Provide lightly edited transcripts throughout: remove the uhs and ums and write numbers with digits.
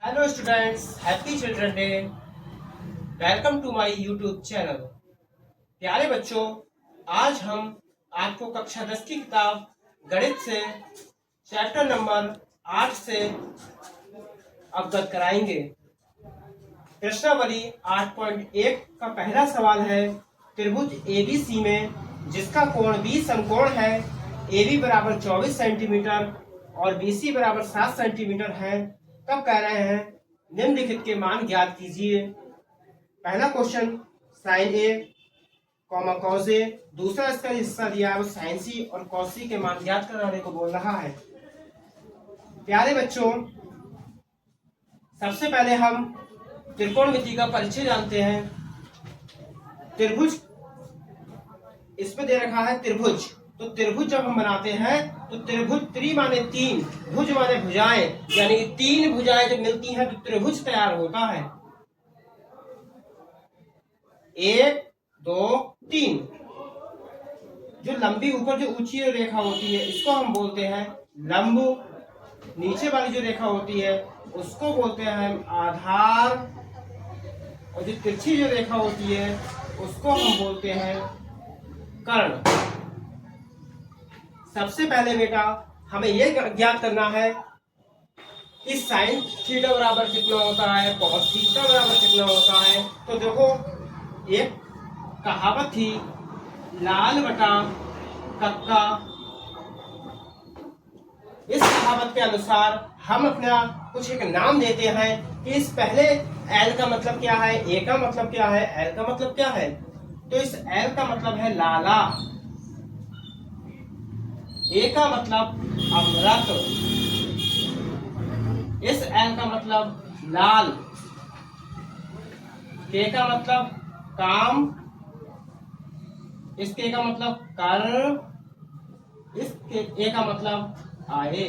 Hello students, happy children day. Welcome to my YouTube channel. प्यारे बच्चों, आज हम आपको कक्षा 10 की किताब गणित से चैप्टर नंबर 8 से अवगत कराएंगे। प्रश्नावली 8.1 का पहला सवाल है, त्रिभुज एबीसी में जिसका कोण 20 समकोण है, AB बराबर 24 सेंटीमीटर और BC बराबर 7 सेंटीमीटर है, तब कह रहे हैं निम्नलिखित के मान ज्ञात कीजिए। पहला question sign A comma cos A, दूसरा इसका हिस्सा दिया है वो साइन सी और कॉस सी के मान ज्ञात कराने को बोल रहा है। प्यारे बच्चों, सबसे पहले हम त्रिकोणमिति का परिचय जानते हैं। त्रिभुज इसमें दे रखा है त्रिभुज, तो त्रिभुज जब हम बनाते हैं तो त्रिभुज त्रि माने तीन, भुज माने भुजाएं, यानी कि तीन भुजाएं जब मिलती हैं तो त्रिभुज तैयार होता है। एक दो तीन, जो लंबी ऊपर जो ऊंची रेखा होती है इसको हम बोलते हैं लंब, नीचे वाली जो रेखा होती है उसको बोलते हैं आधार, और जो तिरछी जो रेखा होती है उसको हम बोलते हैं कर्ण। सबसे पहले बेटा हमें यह ज्ञात करना है कि साइन थीटा बराबर कितना होता है, कॉस थीटा बराबर कितना होता है। तो देखो, एक कहावत थी, लाल बटा कक्का। इस कहावत के अनुसार हम अपना कुछ एक नाम देते हैं कि इस पहले एल का मतलब क्या है, ए का मतलब क्या है, एल का मतलब क्या है। तो इस एल का मतलब है लाला, ए का मतलब अमृत, इस एल का मतलब लाल, के का मतलब काम, इस के का मतलब कर, इस ए का मतलब आए,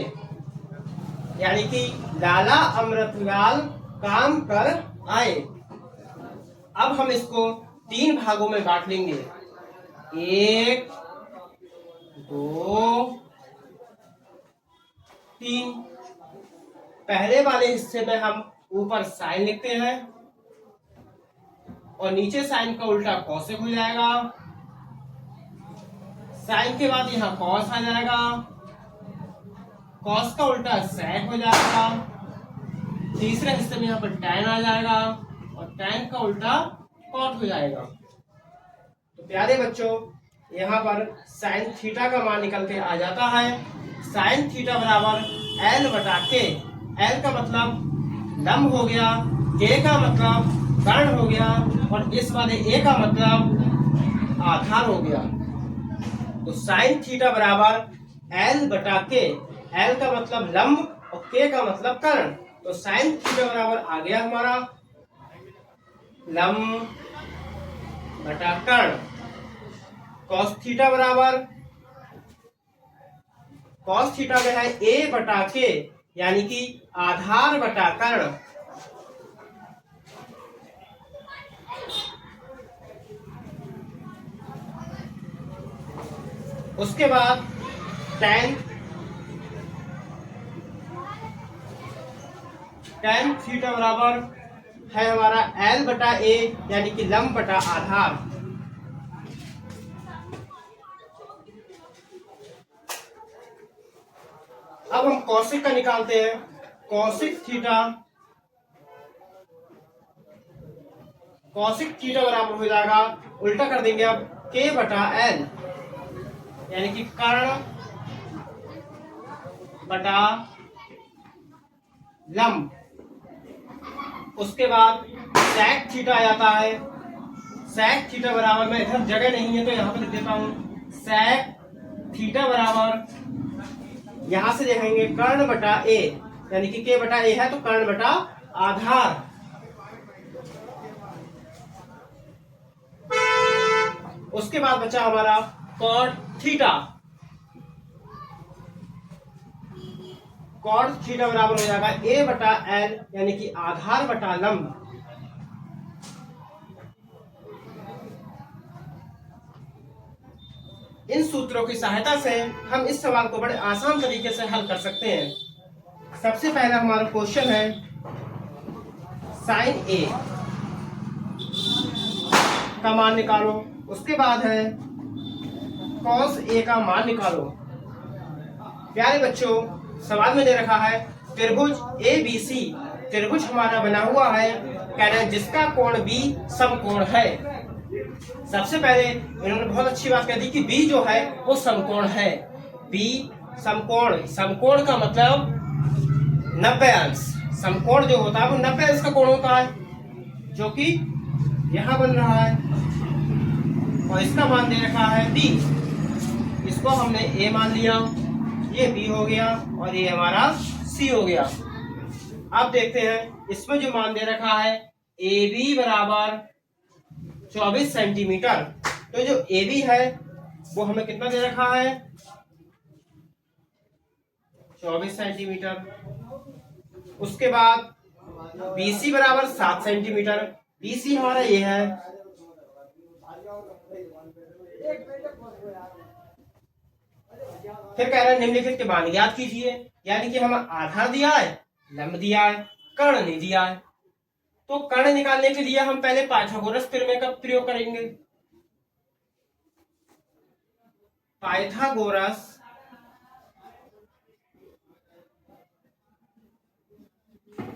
यानी कि लाला अमृत लाल काम कर आए। अब हम इसको तीन भागों में बांट लेंगे, एक दो तीन। पहले वाले हिस्से में हम ऊपर साइन लिखते हैं और नीचे साइन का उल्टा कॉसेक हो जाएगा। साइन के बाद यहाँ कॉस आ जाएगा, कॉस का उल्टा सेक हो जाएगा। तीसरे हिस्से में यहाँ पर टैन आ जाएगा और टैन का उल्टा कॉट हो जाएगा। तो प्यारे बच्चों, यहाँ पर साइन थीटा का मान निकल के आ जाता है। साइन थीटा बराबर एल बटा के, एल का मतलब लंब हो गया, के का मतलब कर्ण हो गया और इस वाले ए का मतलब आधार हो गया। तो साइन थीटा बराबर एल बटा के, एल का मतलब लंब और के का मतलब कर्ण। तो साइन थीटा बराबर आ गया हमारा लंब बटा कर्ण। कॉस थीटा बराबर, कॉस थीटा में है ए बटा के, यानी कि आधार बटा कर्ण। उसके बाद टैन, टैन थीटा बराबर है हमारा एल बटा ए, यानी कि लंब बटा आधार। अब हम कौशिक का निकालते हैं। कौशिक थीटा, कौशिक थीटा बराबर हो जाएगा, उल्टा कर देंगे अब, के बटा एल, यानी कि कर्ण बटा लंब। उसके बाद sec थीटा आ जाता है। sec थीटा बराबर, में इधर जगह नहीं है तो यहां पर लिख देता हूं, sec थीटा बराबर यहां से देखेंगे कर्ण बटा ए, यानी कि के बटा ए है तो कर्ण बटा आधार। उसके बाद बचा हमारा कॉट थीटा। कॉट थीटा बराबर हो जाएगा ए बटा एल, यानी कि आधार बटा लंब। इन सूत्रों की सहायता से हम इस सवाल को बड़े आसान तरीके से हल कर सकते हैं। सबसे पहला हमारा क्वेश्चन है, साइन ए का मान निकालो। उसके बाद है कॉस ए का मान निकालो। प्यारे बच्चों, सवाल में दे रखा है त्रिभुज ए बी सी, त्रिभुज हमारा बना हुआ है, कह रहे हैं जिसका कोण बी समकोण है। सबसे पहले इन्होंने बहुत अच्छी बात कह दी कि बी जो है वो समकोण है। बी समकोण, समकोण का मतलब 90 अंश। समकोण जो होता है वो 90 अंश का कोण होता है, जो कि यहां बन रहा है, और इसका मान दे रखा है बी। इसको हमने ए मान लिया, ये बी हो गया और ये हमारा सी हो गया। अब देखते हैं इसमें जो मान दे रखा है ए बी बराबर 24 सेंटीमीटर। तो जो ए बी है वो हमें कितना दे रखा है, 24 सेंटीमीटर। उसके बाद BC बराबर 7 सेंटीमीटर। BC हमारा ये है। फिर कह रहे हैं निम्नलिखित के मान ज्ञात कीजिए, यानी कि हमें आधार दिया है, लंब दिया है, कर्ण नहीं दिया है। तो कर्ण निकालने के लिए हम पहले पाइथागोरस प्रमेय का प्रयोग करेंगे। पाइथागोरस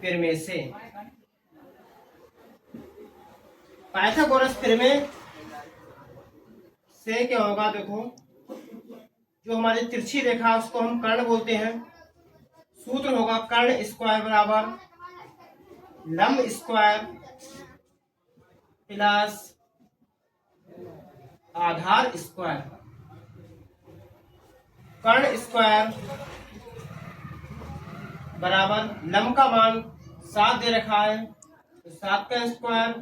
प्रमेय से, पाइथागोरस प्रमेय से क्या होगा, देखो जो हमारी तिरछी रेखा है उसको हम कर्ण बोलते हैं। सूत्र होगा कर्ण स्क्वायर बराबर लंब स्क्वायर प्लस आधार स्क्वायर। कर्ण स्क्वायर बराबर लंब का मान 7 दे रखा है, तो 7 का स्क्वायर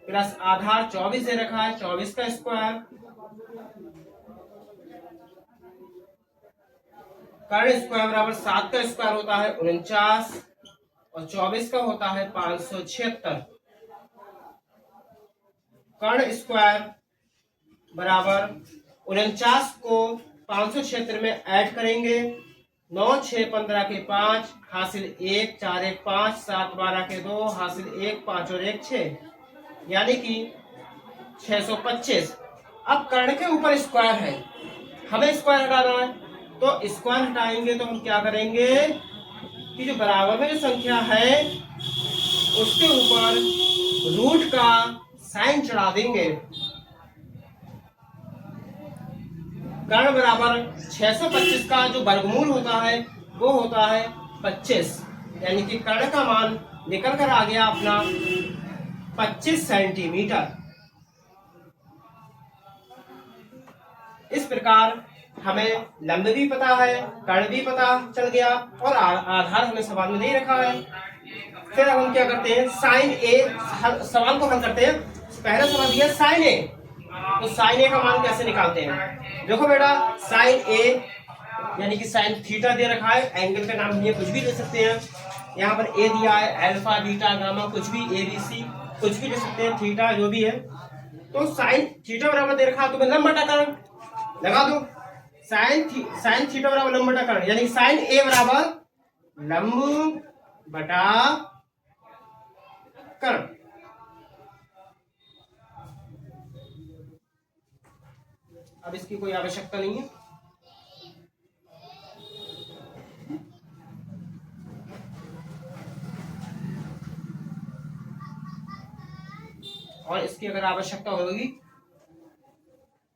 प्लस आधार 24 दे रखा है, 24 का स्क्वायर। कर्ण स्क्वायर बराबर 7 का स्क्वायर होता है 49 और 24 का होता है 576। कर्ण स्क्वायर बराबर 49 को 576 में ऐड करेंगे। 9 6 15 के 5 हासिल 1, 4 1 5, 7 12 के 2 हासिल 1, 5 और 1 6, यानी कि 625। अब कर्ण के ऊपर स्क्वायर है, हमें स्क्वायर हटाना है, तो स्क्वायर हटाएंगे तो हम क्या करेंगे कि जो बराबर में जो संख्या है उसके ऊपर रूट का साइन चढ़ा देंगे। कर्ण बराबर 625 का जो वर्गमूल होता है वो होता है 25, यानी कि कर्ण का मान निकल कर आ गया अपना 25 सेंटीमीटर। इस प्रकार हमें लंब भी पता है, कर्ण भी पता चल गया और आधार हमें सवाल में नहीं रखा है। फिर हम क्या करते हैं, साइन ए, सवाल को हल करते हैं। पहला सवाल दिया साइन ए, तो साइन ए का मान कैसे निकालते हैं। देखो बेटा, साइन ए यानी कि साइन थीटा दे रखा है, एंगल का नाम कुछ भी दे सकते हैं। यहाँ पर ए दिया है, अल्फा बीटा गामा कुछ भी, ABC कुछ भी दे सकते हैं, थीटा जो भी है। तो साइन थीटा बराबर दे रखा है, तो लंब बटा कर्ण लगा दो। साइन थीटा बराबर लंब बटा कर्ण, यानी साइन ए बराबर लंब बटा कर्ण। अब इसकी कोई आवश्यकता नहीं है। और इसकी अगर आवश्यकता होगी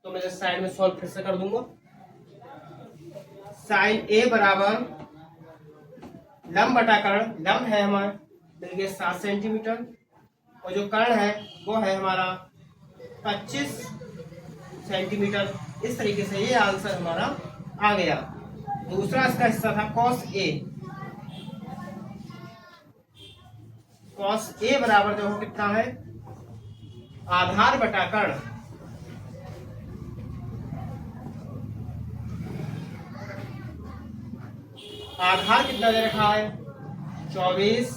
तो मैं साइड में सॉल्व फिर से कर दूंगा। साइन ए बराबर लंब बटा कर्ण, लंब है हमारा मिल गया 7 सेंटीमीटर और जो कर्ण है वो है हमारा 25 सेंटीमीटर। इस तरीके से ये आंसर हमारा आ गया। दूसरा इसका हिस्सा था कॉस ए। कॉस ए बराबर देखो कितना है, आधार बटा कर्ण। आधार कितना दे रखा है 24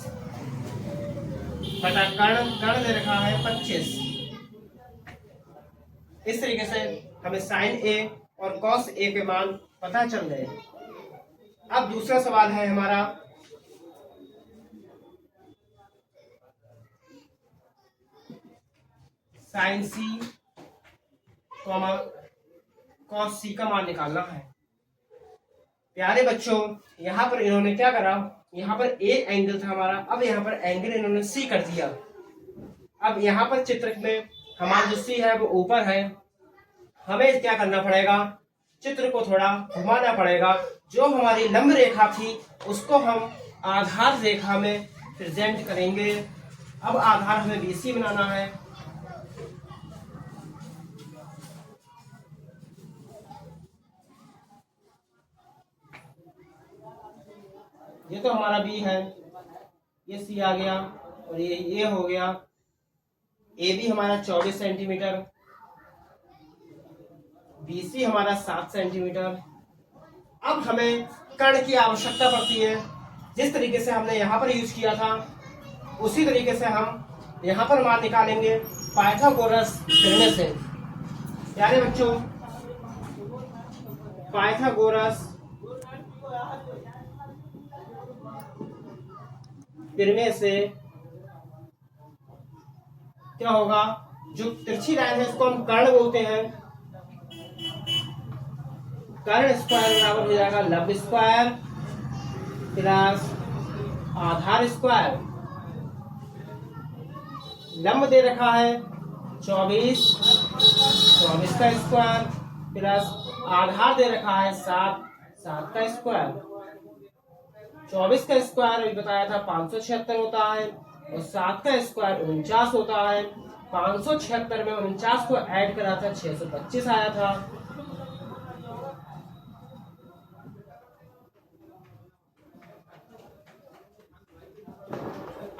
बटा कर्ण, कर्ण दे रखा है 25। इस तरीके से हमें साइन ए और कॉस ए के मान पता चल गए। अब दूसरा सवाल है हमारा साइन सी कॉमा कॉस सी का मान निकालना है। प्यारे बच्चों, यहाँ पर इन्होंने क्या करा, यहाँ पर ए एंगल था हमारा, अब यहाँ पर एंगल इन्होंने सी कर दिया। अब यहाँ पर चित्र में हमारा जो सी है वो ऊपर है, हमें क्या करना पड़ेगा, चित्र को थोड़ा घुमाना पड़ेगा। जो हमारी लंब रेखा थी उसको हम आधार रेखा में प्रेजेंट करेंगे। अब आधार हमें बीसी बनाना है। ये तो हमारा बी है, ये सी आ गया और ये हो गया। ए बी हमारा 24 सेंटीमीटर, बी सी हमारा 7 सेंटीमीटर। अब हमें कर्ण की आवश्यकता पड़ती है। जिस तरीके से हमने यहाँ पर यूज किया था उसी तरीके से हम यहाँ पर मान निकालेंगे पाइथागोरस प्रमेय से। प्यारे बच्चों, पाइथागोरस प्रमेय से क्या होगा, जो तिरछी लाइन है इसको हम कर्ण बोलते हैं। कर्ण स्क्वायर बराबर हो जाएगा लंब स्क्वायर प्लस आधार स्क्वायर। लंब दे रखा है 24 का स्क्वायर प्लस आधार दे रखा है 7 का स्क्वायर। 24 का स्क्वायर अभी बताया था 576 होता है और 7 का स्क्वायर 49 होता है। 576 में 49 को ऐड करा था 625 आया था।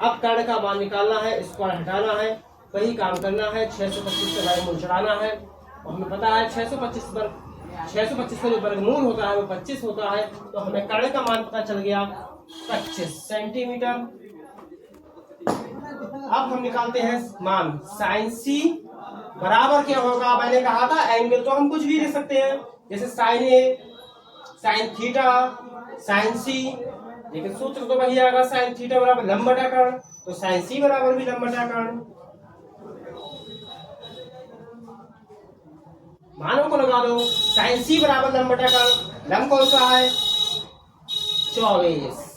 अब कर्ण का मान निकालना है, स्क्वायर हटाना है, वही काम करना है। 625 से वर्गमूल चढ़ाना है और हमें पता है 625 का जो वर्गमूल होता है वो 25 होता है। तो हमें कर्ण का मान पता चल गया 25 सेंटीमीटर। अब हम निकालते हैं मान साइन सी बराबर क्या होगा। मैंने कहा था एंगल तो हम कुछ भी ले सकते हैं, जैसे साइन ए, साइन थीटा, साइन सी, लेकिन सूत्र तो वही आएगा साइन थीटा बराबर लंब बटा कर्ण, तो साइन सी बराबर भी लंब बटा कर्ण। मानों को लगा दो, साइन सी बराबर लंब बटा कर्ण, लंब कौन सा है 24,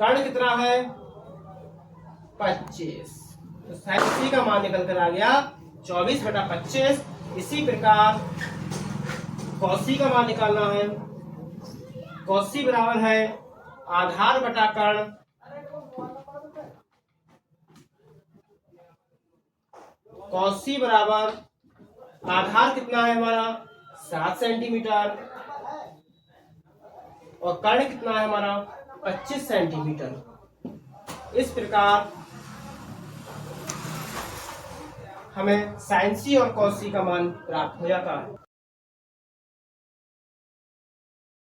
कर्ण कितना है 25, तो साइन सी का मान निकल कर आ गया 24 बटा 25। इसी प्रकार कॉस सी का मान निकालना है। कॉस सी बराबर है आधार बटा कर्ण, कॉस सी बराबर आधार कितना है हमारा 7 सेंटीमीटर और कर्ण कितना है हमारा 25 सेंटीमीटर। इस प्रकार हमें साइन सी और कॉस सी का मान प्राप्त हो जाता है।